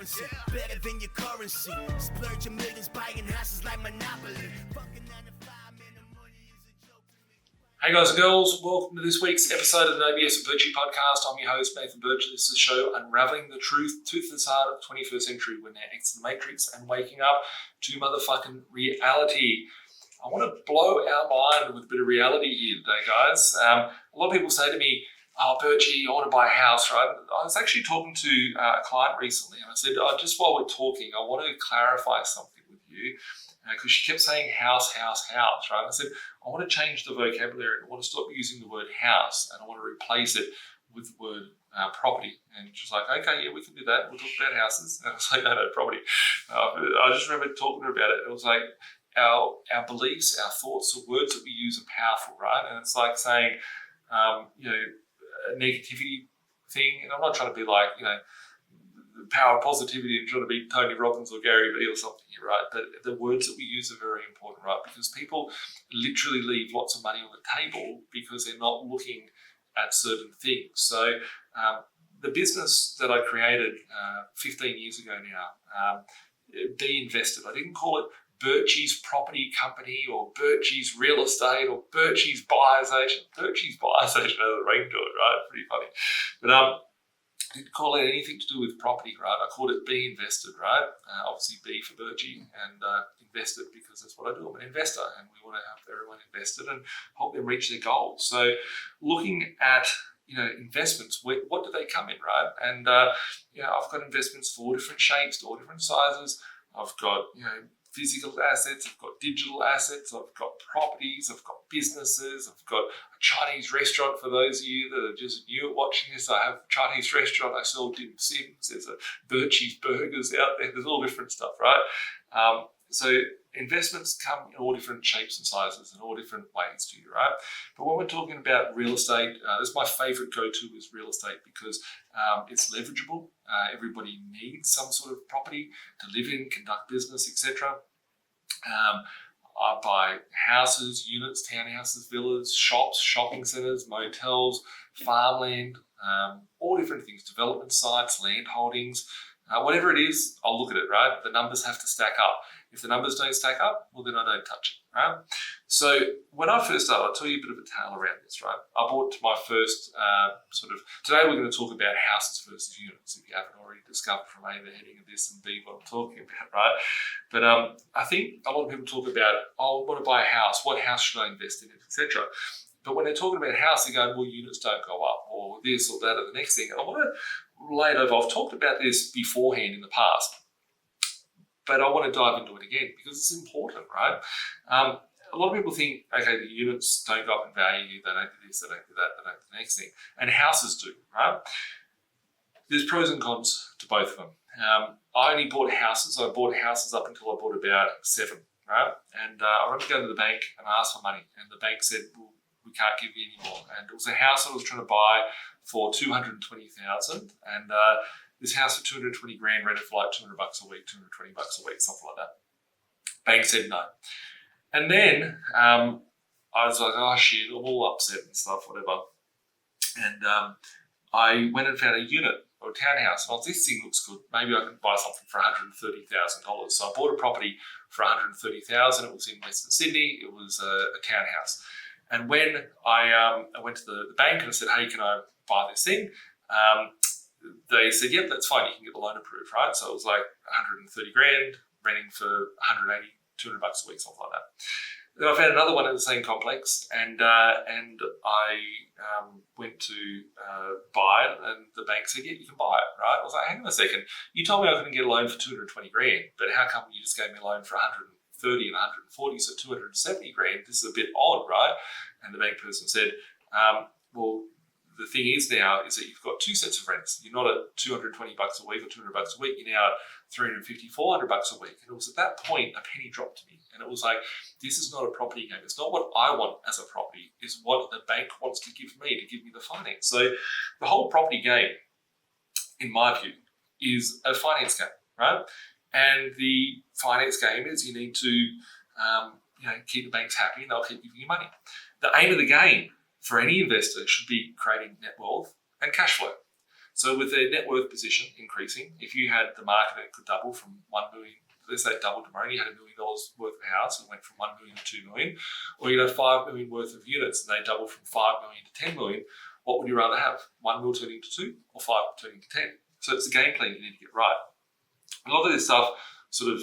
opposite. Better than your currency. Splurging millions, buying houses like Monopoly. Fucking 9 to 5, man, the money is a joke to me. Hey guys and girls, welcome to this week's episode of the B.Invested Birchy podcast. I'm your host, Nathan Birchy. This is a show unraveling the truth to the heart of the 21st century when they're exiting the matrix and waking up to motherfucking reality. I want to blow our mind with a bit of reality here today, guys. A lot of people say to me, "Oh, Birchy, I want to buy a house," right? I was actually talking to a client recently and I said, just while we're talking, I want to clarify something with you because she kept saying house, house, house, right? And I said, I want to change the vocabulary. I want to stop using the word house and I want to replace it with the word property. And she's like, okay, yeah, we can do that. We'll talk about houses. And I was like, no, property. I just remember talking to her about it. It was like, our beliefs, our thoughts, the words that we use are powerful, right? And it's like saying, a negativity thing. And I'm not trying to be like, the power of positivity and trying to be Tony Robbins or Gary Vee or something here, right? But the words that we use are very important, right? Because people literally leave lots of money on the table because they're not looking at certain things. So the business that I created 15 years ago now, B.Invested, I didn't call it Birchy's Property Company or Birchy's Real Estate or Birchy's Buyer's Agent. Birchy's Buyer's Agent has a ring to it, right? Pretty funny. But I didn't call it anything to do with property, right? I called it B.Invested, right? Obviously B for Birchy and invested because that's what I do. I'm an investor and we want to help everyone invested and help them reach their goals. So looking at investments, what do they come in, right? And I've got investments for all different shapes, all different sizes. I've got physical assets, I've got digital assets, I've got properties, I've got businesses, I've got a Chinese restaurant for those of you that are just new at watching this. I have a Chinese restaurant, I sell dim sims, there's a Birchy's Burgers out there, there's all different stuff, right? So investments come in all different shapes and sizes and all different ways to you, right? But when we're talking about real estate, this is my favorite go-to is real estate because it's leverageable. Everybody needs some sort of property to live in, conduct business, etc. I buy houses, units, townhouses, villas, shops, shopping centres, motels, farmland, all different things, development sites, land holdings, whatever it is, I'll look at it, right? The numbers have to stack up. If the numbers don't stack up, well, then I don't touch it, right? So when I first started, I'll tell you a bit of a tale around this, right? I bought my first today we're going to talk about houses versus units, if you haven't already discovered from A, the heading of this, and B, what I'm talking about, right? But I think a lot of people talk about, I want to buy a house, what house should I invest in, etc. But when they're talking about a house, they're going, well, units don't go up, or this or that, or the next thing. And I want to relate over, I've talked about this beforehand in the past, but I want to dive into it again because it's important, right? A lot of people think, okay, the units don't go up in value, they don't do this, they don't do that, they don't do the next thing. And houses do, right? There's pros and cons to both of them. I only bought houses. I bought houses up until I bought about 7, right? And I remember going to the bank and I asked for money and the bank said, well, we can't give you any more. And it was a house that I was trying to buy for $220,000 and this house for 220 grand rented for like $200 a week, $220 a week, something like that. Bank said no. And then I was like, oh shit, I'm all upset and stuff, whatever. And I went and found a unit or a townhouse and I was, this thing looks good. Maybe I can buy something for $130,000. So I bought a property for $130,000. It was in Western Sydney. It was a townhouse. And when I went to the bank and I said, hey, can I buy this thing? They said, yep, that's fine. You can get the loan approved, right? So it was like 130 grand, renting for 180, $200 a week, something like that. Then I found another one in the same complex and I went to buy it and the bank said, yeah, you can buy it, right? I was like, hang on a second. You told me I couldn't get a loan for 220 grand, but how come you just gave me a loan for 130 and 140, so 270 grand? This is a bit odd, right? And the bank person said, well, the thing is now is that you've got 2 sets of rents. You're not at $220 a week or $200 a week. You're now at $350, $400 a week. And it was at that point a penny dropped to me. And it was like, this is not a property game. It's not what I want as a property. It's what the bank wants to give me the finance. So the whole property game, in my view, is a finance game, right? And the finance game is you need to keep the banks happy and they'll keep giving you money. The aim of the game for any investor should be creating net wealth and cash flow. So with their net worth position increasing, if you had the market that could double from 1 million, let's say it doubled tomorrow, and you had $1 million worth of house and went from 1 million to 2 million, or you had 5 million worth of units and they doubled from 5 million to 10 million, what would you rather have? 1 mil turning to 2 or 5 turning to 10? So it's a game plan you need to get right. A lot of this stuff sort of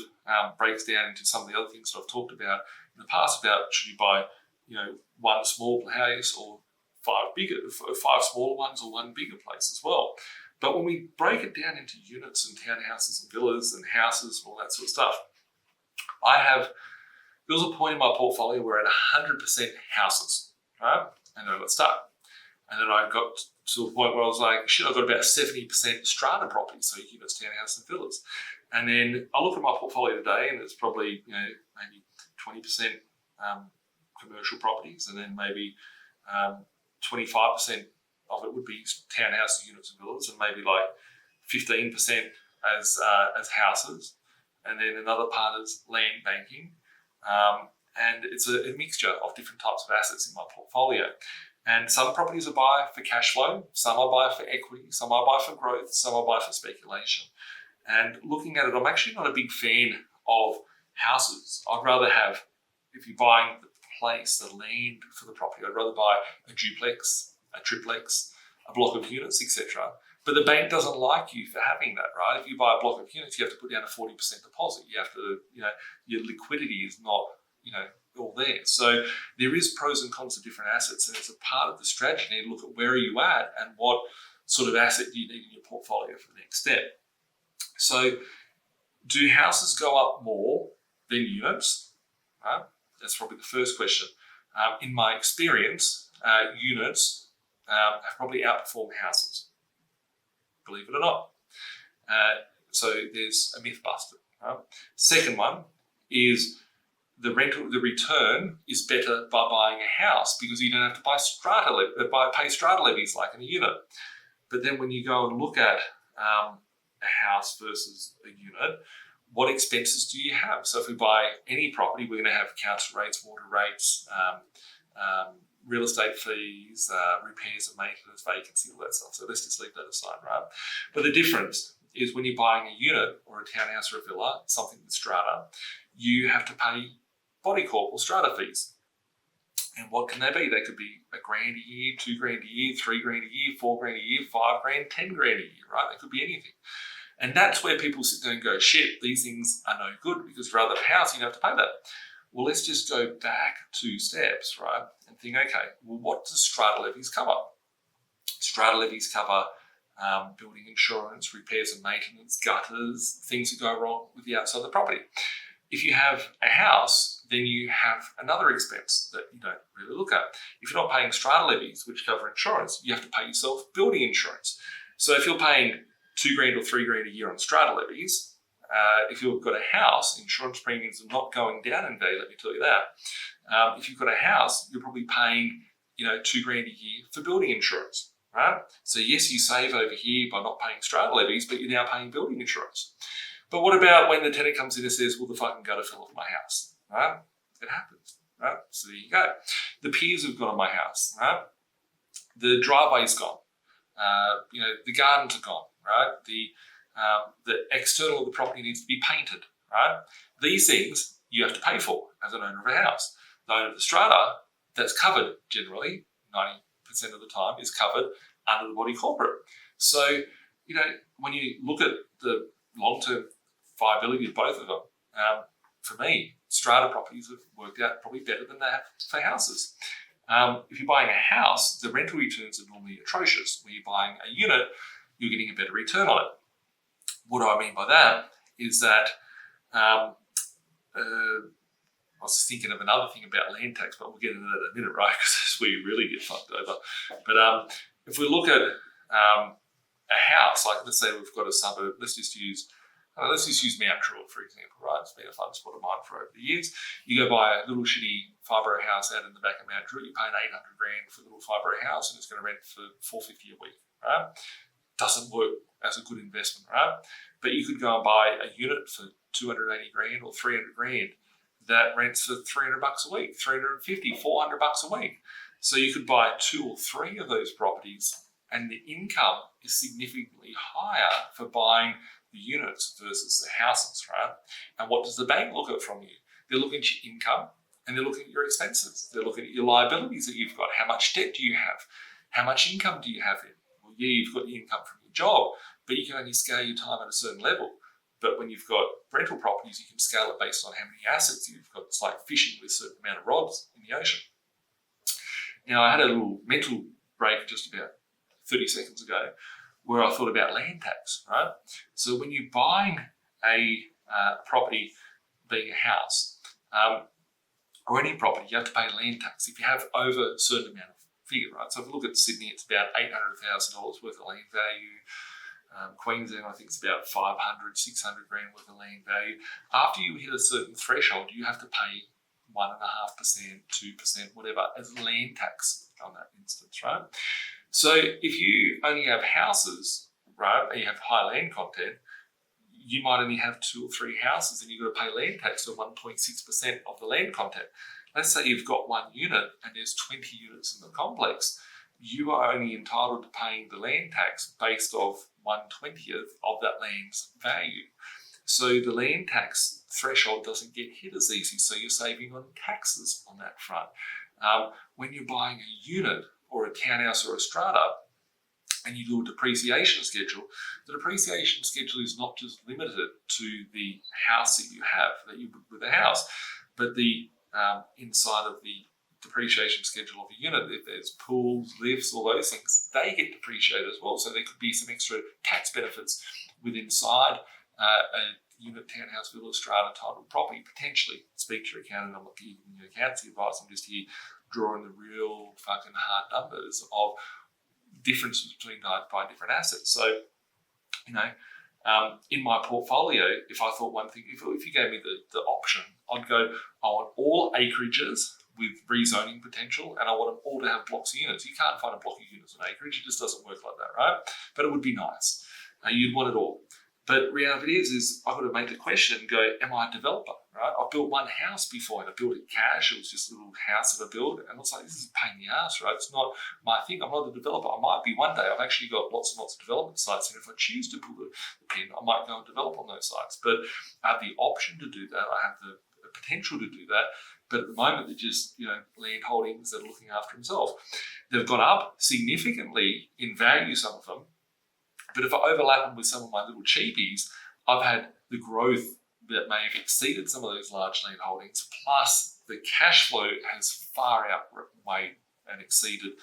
breaks down into some of the other things that I've talked about in the past about should you buy, one small house or five smaller ones or one bigger place as well. But when we break it down into units and townhouses and villas and houses and all that sort of stuff, there was a point in my portfolio where I had 100% houses, right? And then I got stuck. And then I got to the point where I was like, shit, I've got about 70% strata properties, so units, townhouses and villas. And then I look at my portfolio today and it's probably, maybe 20% commercial properties, and then maybe 25% of it would be townhouses, units and villas, and maybe like 15% as houses, and then another part is land banking. And it's a mixture of different types of assets in my portfolio. And some properties I buy for cash flow, some I buy for equity, some I buy for growth, some I buy for speculation. And looking at it, I'm actually not a big fan of houses. I'd rather have, if you're buying the place, the land for the property, I'd rather buy a duplex, a triplex, a block of units, etc. But the bank doesn't like you for having that, right? If you buy a block of units, you have to put down a 40% deposit. You have to, your liquidity is not, all there. So there is pros and cons of different assets, and it's a part of the strategy. You need to look at where are you at and what sort of asset do you need in your portfolio for the next step. So do houses go up more than units? Right? That's probably the first question. In my experience, units have probably outperformed houses, believe it or not. So there's a myth buster. Right? Second one is the return is better by buying a house because you don't have to pay strata levies like in a unit. But then when you go and look at a house versus a unit, what expenses do you have? So if we buy any property, we're going to have council rates, water rates, real estate fees, repairs and maintenance, vacancy, all that stuff. So let's just leave that aside, right? But the difference is when you're buying a unit or a townhouse or a villa, something with strata, you have to pay body corp or strata fees. And what can they be? They could be $1,000 a year, $2,000 a year, $3,000 a year, $4,000 a year, $5,000, $10,000 a year, right? They could be anything. And that's where people sit there and go, shit, these things are no good because rather than a house, you don't have to pay that. Well, let's just go back 2 steps, right? And think, okay, well, what does strata levies cover? Strata levies cover building insurance, repairs and maintenance, gutters, things that go wrong with the outside of the property. If you have a house, then you have another expense that you don't really look at. If you're not paying strata levies, which cover insurance, you have to pay yourself building insurance. So if you're paying $2,000 or $3,000 a year on strata levies, if you've got a house, insurance premiums are not going down in value, let me tell you that. If you've got a house, you're probably paying, $2,000 a year for building insurance, right? So yes, you save over here by not paying strata levies, but you're now paying building insurance. But what about when the tenant comes in and says, well, the fucking gutter fell off my house, right? It happens, right? So there you go. The piers have gone on my house, right? The driveway's gone. The gardens are gone, right? The external of the property needs to be painted, right? These things you have to pay for as an owner of a house. The owner of the strata, that's covered generally, 90% of the time, is covered under the body corporate. So, when you look at the long-term viability of both of them, for me, strata properties have worked out probably better than that for houses. If you're buying a house, the rental returns are normally atrocious. When you're buying a unit, you're getting a better return on it. What do I mean by that is that I was just thinking of another thing about land tax, but we'll get into that in a minute, right? Because that's where you really get fucked over. But if we look at a house, like let's say we've got a suburb, let's just use Mount Druitt, for example, right? It's been a fun spot of mine for over the years. You go buy a little shitty 5-row house out in the back of Mount Druitt, you're paying $800,000 for a little 5-row house, and it's going to rent for $450 a week, right? Doesn't work as a good investment, right? But you could go and buy a unit for $280,000 or $300,000 that rents for $300 a week, $350, $400 a week. So you could buy 2 or 3 of those properties and the income is significantly higher for buying the units versus the houses, right? And what does the bank look at from you? They're looking at your income and they're looking at your expenses. They're looking at your liabilities that you've got. How much debt do you have? How much income do you have in? Well, yeah, you've got the income from your job, but you can only scale your time at a certain level. But when you've got rental properties, you can scale it based on how many assets you've got. It's like fishing with a certain amount of rods in the ocean. Now, I had a little mental break just about 30 seconds ago where I thought about land tax, right? So when you're buying a property, being a house, or any property, you have to pay land tax if you have over a certain amount of figure, right? So if you look at Sydney, it's about $800,000 worth of land value. Queensland, I think it's about 500, 600 grand worth of land value. After you hit a certain threshold, you have to pay 1.5%, 2%, whatever, as land tax on that instance, right? So if you only have houses, right, and you have high land content, you might only have 2 or 3 houses and you've got to pay land tax of 1.6% of the land content. Let's say you've got 1 unit and there's 20 units in the complex. You are only entitled to paying the land tax based off 1/20th of that land's value. So the land tax threshold doesn't get hit as easy, so you're saving on taxes on that front. When you're buying a unit or a townhouse or a strata, and you do a depreciation schedule, the depreciation schedule is not just limited to the house that you have, that you book with the house, but the inside of the depreciation schedule of a unit, if there's pools, lifts, all those things, they get depreciated as well. So there could be some extra tax benefits with inside a unit, townhouse, villa, strata, titled property, potentially. Speak to your accountant. I'm not giving you accountancy advice. I'm just here drawing the real fucking hard numbers of differences between buying different assets. So, in my portfolio, if I thought one thing, if you gave me the option, I'd go, I want all acreages with rezoning potential, and I want them all to have blocks of units. You can't find a block of units on acreage. It just doesn't work like that, right? But it would be nice. You'd want it all. But reality is I've got to make the question and go, am I a developer, right? I've built one house before and I built it cash. It was just a little house that I built. And it's like, this is a pain in the ass, right? It's not my thing. I'm not a developer. I might be one day. I've actually got lots and lots of development sites. And if I choose to pull the pin, I might go and develop on those sites. But I have the option to do that. I have the potential to do that. But at the moment, they're just, land holdings that are looking after themselves. They've gone up significantly in value, some of them. But if I overlap them with some of my little cheapies, I've had the growth that may have exceeded some of those large land holdings, plus the cash flow has far outweighed and exceeded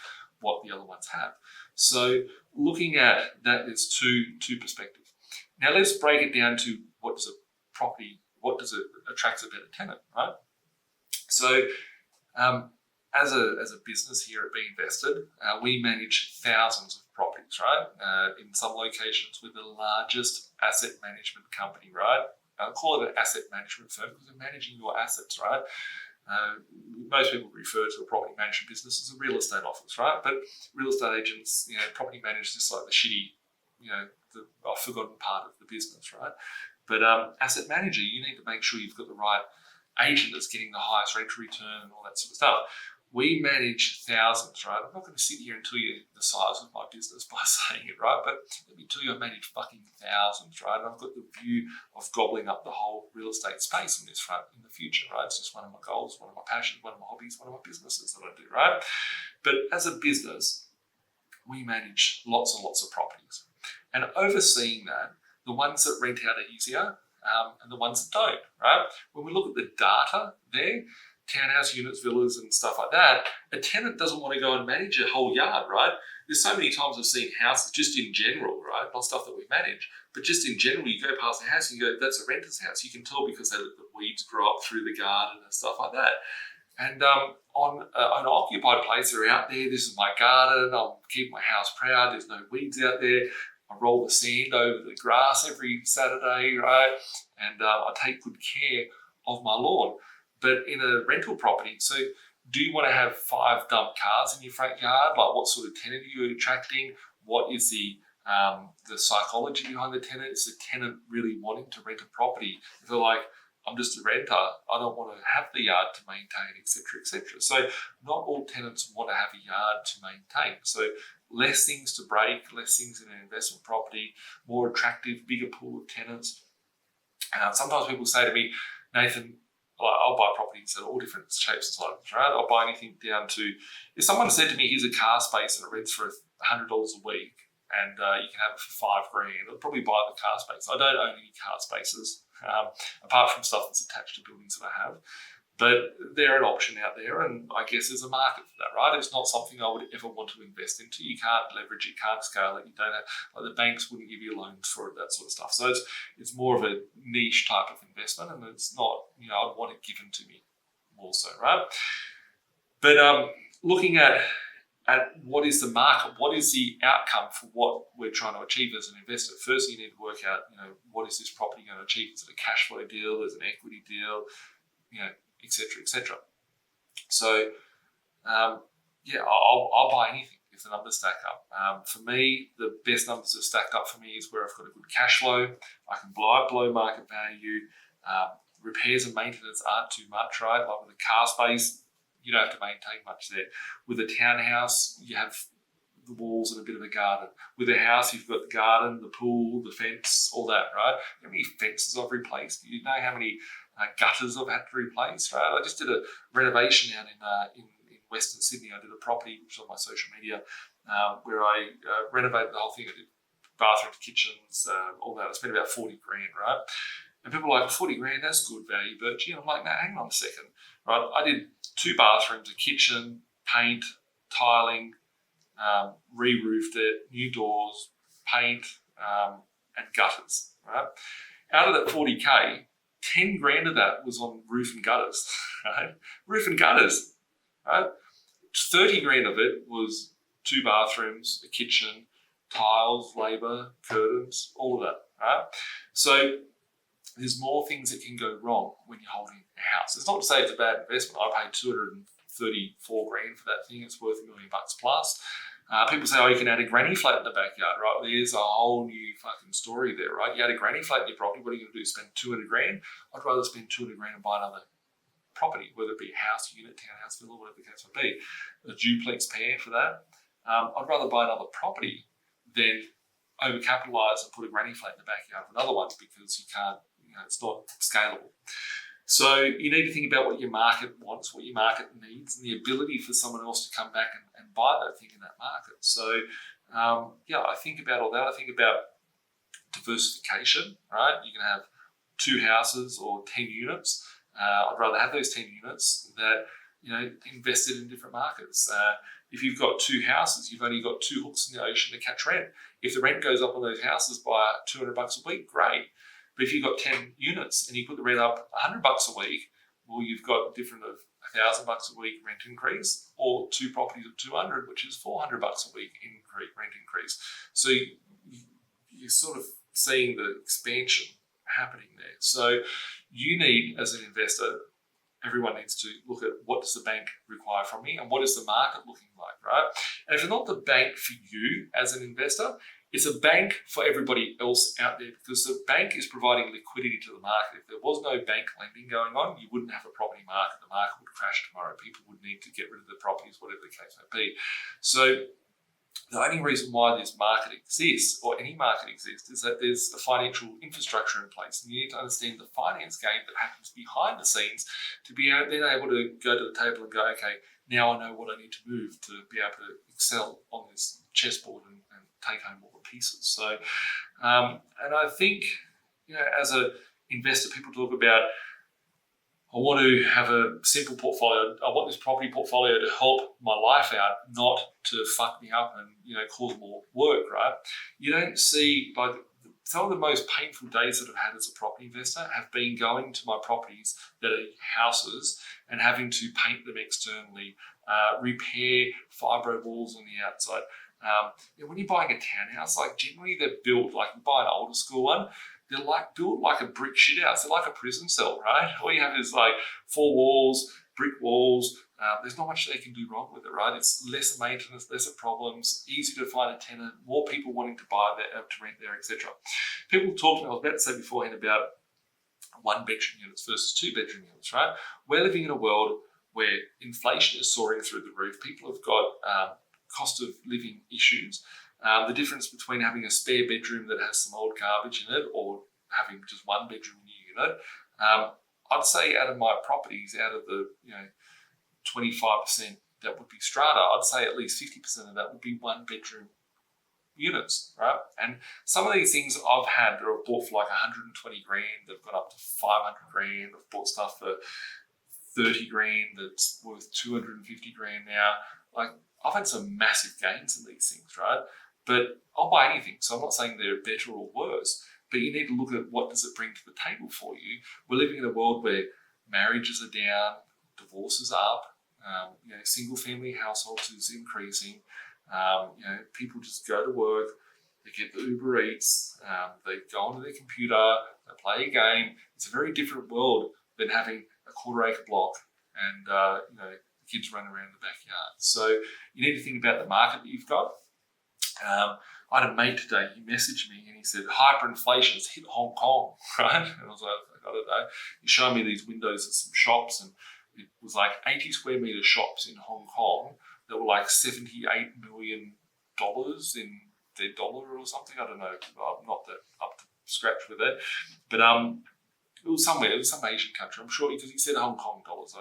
what the other ones have. So looking at that, there's two perspectives. Now let's break it down to what does it attract a better tenant, right? So as a business here at B.Invested, we manage thousands of properties, right? In some locations, we're the largest asset management company, right? I'll call it an asset management firm because we're managing your assets, right? Most people refer to a property management business as a real estate office, right? But real estate agents, property managers just like the shitty, the forgotten part of the business, right? But asset manager, you need to make sure you've got the right agent that's getting the highest rental return and all that sort of stuff. We manage thousands, right? I'm not going to sit here and tell you the size of my business by saying it, right? But let me tell you, I manage fucking thousands, right? And I've got the view of gobbling up the whole real estate space on this front in the future, right? It's just one of my goals, one of my passions, one of my hobbies, one of my businesses that I do, right? But as a business, we manage lots and lots of properties. And overseeing that, the ones that rent out are easier and the ones that don't, right? When we look at the data there, townhouse units, villas and stuff like that, a tenant doesn't want to go and manage a whole yard, right? There's so many times I've seen houses just in general, right? Not stuff that we manage, but just in general, you go past a house and you go, that's a renter's house. You can tell because the weeds grow up through the garden and stuff like that. And on an occupied place, they're out there, this is my garden, I'm keeping my house proud, there's no weeds out there. I roll the sand over the grass every Saturday, right? And I take good care of my lawn. But in a rental property, so do you want to have 5 dump cars in your front yard? Like what sort of tenant are you attracting? What is the psychology behind the tenant? Is the tenant really wanting to rent a property? If they're like, I'm just a renter. I don't want to have the yard to maintain, etc., etc. So not all tenants want to have a yard to maintain. So less things to break, less things in an investment property, more attractive, bigger pool of tenants. Sometimes people say to me, Nathan, I'll buy properties at all different shapes and sizes, right? I'll buy anything down to, if someone said to me, here's a car space and it rents for $100 a week and you can have it for $5,000, I'll probably buy the car space. I don't own any car spaces, apart from stuff that's attached to buildings that I have. But they're an option out there, and I guess there's a market for that, right? It's not something I would ever want to invest into. You can't leverage it, can't scale it. You don't have, like the banks wouldn't give you loans for it, that sort of stuff. So it's more of a niche type of investment, and it's not, I'd want it given to me more so, right? But looking at what is the market, what is the outcome for what we're trying to achieve as an investor. First, you need to work out, what is this property going to achieve? Is it a cash flow deal? Is it an equity deal? Etc., etc. So, I'll buy anything if the numbers stack up. For me, the best numbers that stacked up for me is where I've got a good cash flow. I can below market value. Repairs and maintenance aren't too much, right? Like with a car space, you don't have to maintain much there. With a townhouse, you have the walls and a bit of a garden. With a house, you've got the garden, the pool, the fence, all that, right? How many fences I've replaced? You know how many gutters I've had to replace, right? I just did a renovation down in Western Sydney. I did a property, which is on my social media, where I renovated the whole thing. I did bathrooms, kitchens, all that. I spent about $40,000, right? And people are like, $40,000, that's good value, Birchy. And I'm like, no, hang on a second, right? I did 2 bathrooms, a kitchen, paint, tiling, re-roofed it, new doors, paint, and gutters, right? Out of that $40,000, $10,000 of that was on roof and gutters, right? Roof and gutters, right? $30,000 of it was 2 bathrooms, a kitchen, tiles, labour, curtains, all of that, right? So there's more things that can go wrong when you're holding a house. It's not to say it's a bad investment. I paid $234,000 for that thing. It's worth $1 million plus. People say, you can add a granny flat in the backyard, right? There's a whole new fucking story there, right? You add a granny flat in your property, what are you going to do? Spend $200,000? I'd rather spend $200,000 and buy another property, whether it be a house, unit, townhouse, villa, whatever the case may be. A duplex pair for that. I'd rather buy another property than overcapitalise and put a granny flat in the backyard of another one because you can't, it's not scalable. So you need to think about what your market wants, what your market needs, and the ability for someone else to come back and buy that thing in that market. So, I think about all that. I think about diversification, right? You can have 2 houses or 10 units. I'd rather have those 10 units that, invested in different markets. If you've got 2 houses, you've only got 2 hooks in the ocean to catch rent. If the rent goes up on those houses by $200 a week, great. But if you've got 10 units and you put the rent up $100 a week, well, you've got different of $1,000 a week rent increase, or 2 properties of 200, which is $400 a week rent increase. So you're sort of seeing the expansion happening there. So you need, as an investor, everyone needs to look at what does the bank require from me and what is the market looking like, right? And if it's not the bank for you as an investor, it's a bank for everybody else out there, because the bank is providing liquidity to the market. If there was no bank lending going on, you wouldn't have a property market. The market would crash tomorrow. People would need to get rid of the properties, whatever the case may be. So the only reason why this market exists, or any market exists, is that there's a financial infrastructure in place. And you need to understand the finance game that happens behind the scenes to be then able to go to the table and go, okay, now I know what I need to move to be able to excel on this chessboard and take home all the pieces. So, and I think, as an investor, people talk about, I want to have a simple portfolio. I want this property portfolio to help my life out, not to fuck me up and, cause more work, right? You don't see, like, some of the most painful days that I've had as a property investor have been going to my properties that are houses and having to paint them externally, repair fibro walls on the outside. When you're buying a townhouse, like generally they're built like, you buy an older school one, they're like built like a brick shit house. They're like a prison cell, right? All you have is like 4 walls, brick walls. There's not much they can do wrong with it, right? It's less maintenance, less problems, easy to find a tenant, more people wanting to buy there, to rent there, etc. People talk to me, I was about to say beforehand about one-bedroom units versus two-bedroom units, right? We're living in a world where inflation is soaring through the roof. People have got cost of living issues. The difference between having a spare bedroom that has some old garbage in it or having just one bedroom unit, I'd say out of my properties, out of the 25% that would be strata, I'd say at least 50% of that would be one bedroom units, right? And some of these things I've had that are bought for like 120 grand, they've gone up to 500 grand. I've bought stuff for 30 grand that's worth 250 grand now. Like, I've had some massive gains in these things, right? But I'll buy anything, so I'm not saying they're better or worse, but you need to look at what does it bring to the table for you. We're living in a world where marriages are down, divorces are up, single family households is increasing. People just go to work, they get the Uber Eats, they go onto their computer, they play a game. It's a very different world than having a quarter-acre block and the kids run around the backyard. So you need to think about the market that you've got. I had a mate today, he messaged me and he said, hyperinflation has hit Hong Kong, right? And I was like, I don't know. He showed me these windows of some shops, and it was like 80 square metre shops in Hong Kong that were like $78 million in their dollar or something. I don't know. I'm not that up to scratch with it. But it was somewhere, it was some Asian country, I'm sure, because he said Hong Kong dollars.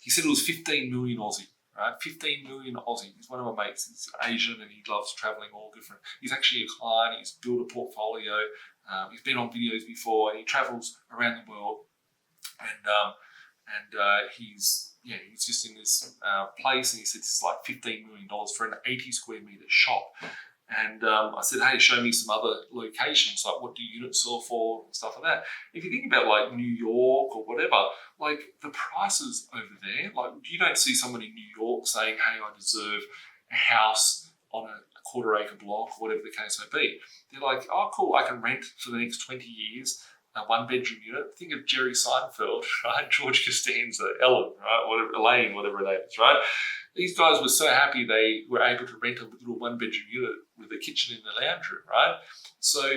He said it was 15 million Aussie. Right, 15 million Aussie. He's one of my mates. He's Asian and he loves travelling all different. He's actually a client. He's built a portfolio. He's been on videos before, and he travels around the world. And he's just in this place, and he said it's like $15 million for an 80 square metre shop. And I said, hey, show me some other locations, like what do units sell for and stuff like that. If you think about like New York or whatever, like the prices over there, like you don't see someone in New York saying, hey, I deserve a house on a quarter-acre block or whatever the case may be. They're like, oh, cool, I can rent for the next 20 years a one-bedroom unit. Think of Jerry Seinfeld, right? George Costanza, Ellen, right? Whatever, Elaine, whatever her name is, right? These guys were so happy they were able to rent a little one-bedroom unit with a kitchen in the lounge room, right? So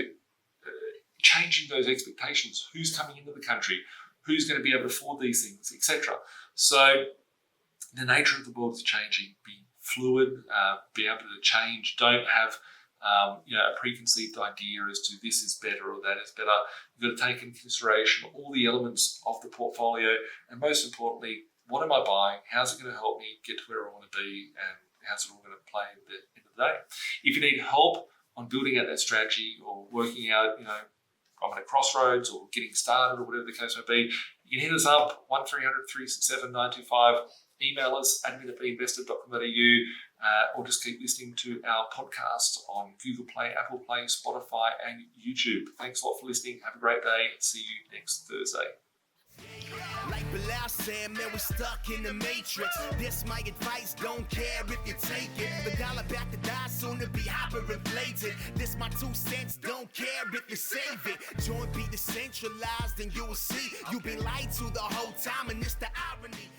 changing those expectations, who's coming into the country, who's going to be able to afford these things, etc. So the nature of the world is changing. Be fluid, be able to change. Don't have a preconceived idea as to this is better or that is better. You've got to take into consideration all the elements of the portfolio, and most importantly, what am I buying? How's it going to help me get to where I want to be? And how's it all going to play at the end of the day? If you need help on building out that strategy or working out, I'm at a crossroads or getting started or whatever the case may be, you can hit us up, 1300 367 925. Email us, admin@B.Invested.com.au, or just keep listening to our podcast on Google Play, Apple Play, Spotify, and YouTube. Thanks a lot for listening. Have a great day. See you next Thursday. Like Bilal said, man, we stuck in the matrix. This my advice, don't care if you take it. The dollar back to die, soon to be hyperinflated. This my 2 cents, don't care if you save it. Join be decentralized and you will see. You've been lied to the whole time, and it's the irony.